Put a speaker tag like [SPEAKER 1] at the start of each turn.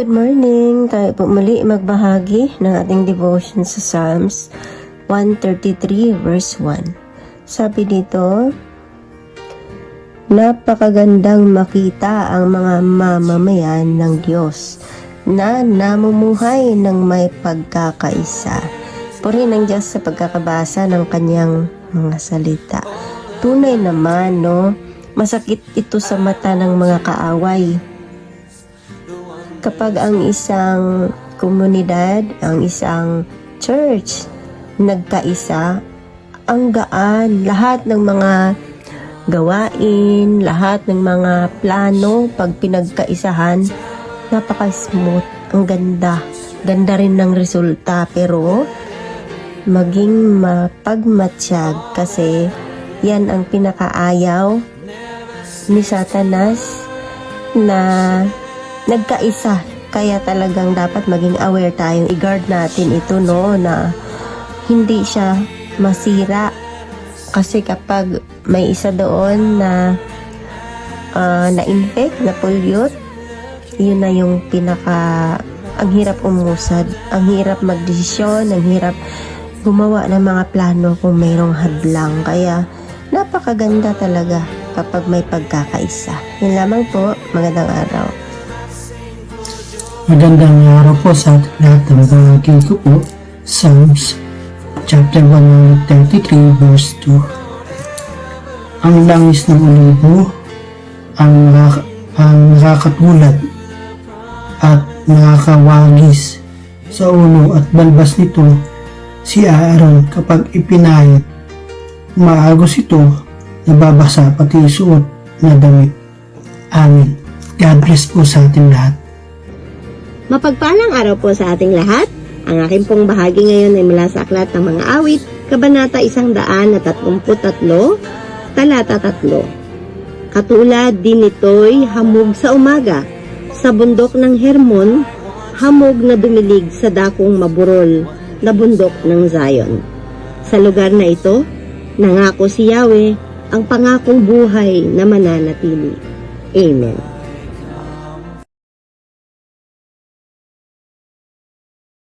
[SPEAKER 1] Good morning! Tayo po muli magbahagi ng ating devotion sa Psalms 133 verse 1. Sabi dito, napakagandang makita ang mga mamamayan ng Diyos na namumuhay ng may pagkakaisa. Purihin ng Diyos sa pagkakabasa ng kanyang mga salita. Tunay naman, masakit ito sa mata ng mga kaaway. Kapag ang isang komunidad, ang isang church, nagkaisa, ang gaan, lahat ng mga gawain, lahat ng mga plano, pag pinagkaisahan, napaka-smooth, ang ganda. Ganda rin ng resulta, pero maging mapagmatsyag kasi yan ang pinakaayaw ni Satanas na nagkaisa. Kaya talagang dapat maging aware tayo. I-guard natin ito, na hindi siya masira. Kasi kapag may isa doon na na-infect, na-pollute, yun na yung ang hirap umusad, ang hirap magdesisyon, ang hirap gumawa ng mga plano kung mayroong hadlang. Kaya napakaganda talaga kapag may pagkakaisa. Yun lamang po. Magandang araw.
[SPEAKER 2] Magandang araw po sa ating lahat. Ang bahagi ko po, Psalms chapter 133 verse 2. Ang langis ng olibo, ang nakakatulad at nakakawagis sa ulo at balbas nito si Aaron kapag ipinahit. Umaagos ito, nababasa pati suot na damit. Amen. God bless po sa ating lahat.
[SPEAKER 3] Mapagpalang araw po sa ating lahat. Ang aking pong bahagi ngayon ay mula sa Aklat ng Mga Awit, Kabanata 133, Talata 3. Katulad din ito'y hamog sa umaga, sa bundok ng Hermon, hamog na dumilig sa dakong maburol na bundok ng Zion. Sa lugar na ito, nangako si Yahweh ang pangakong buhay na mananatili. Amen.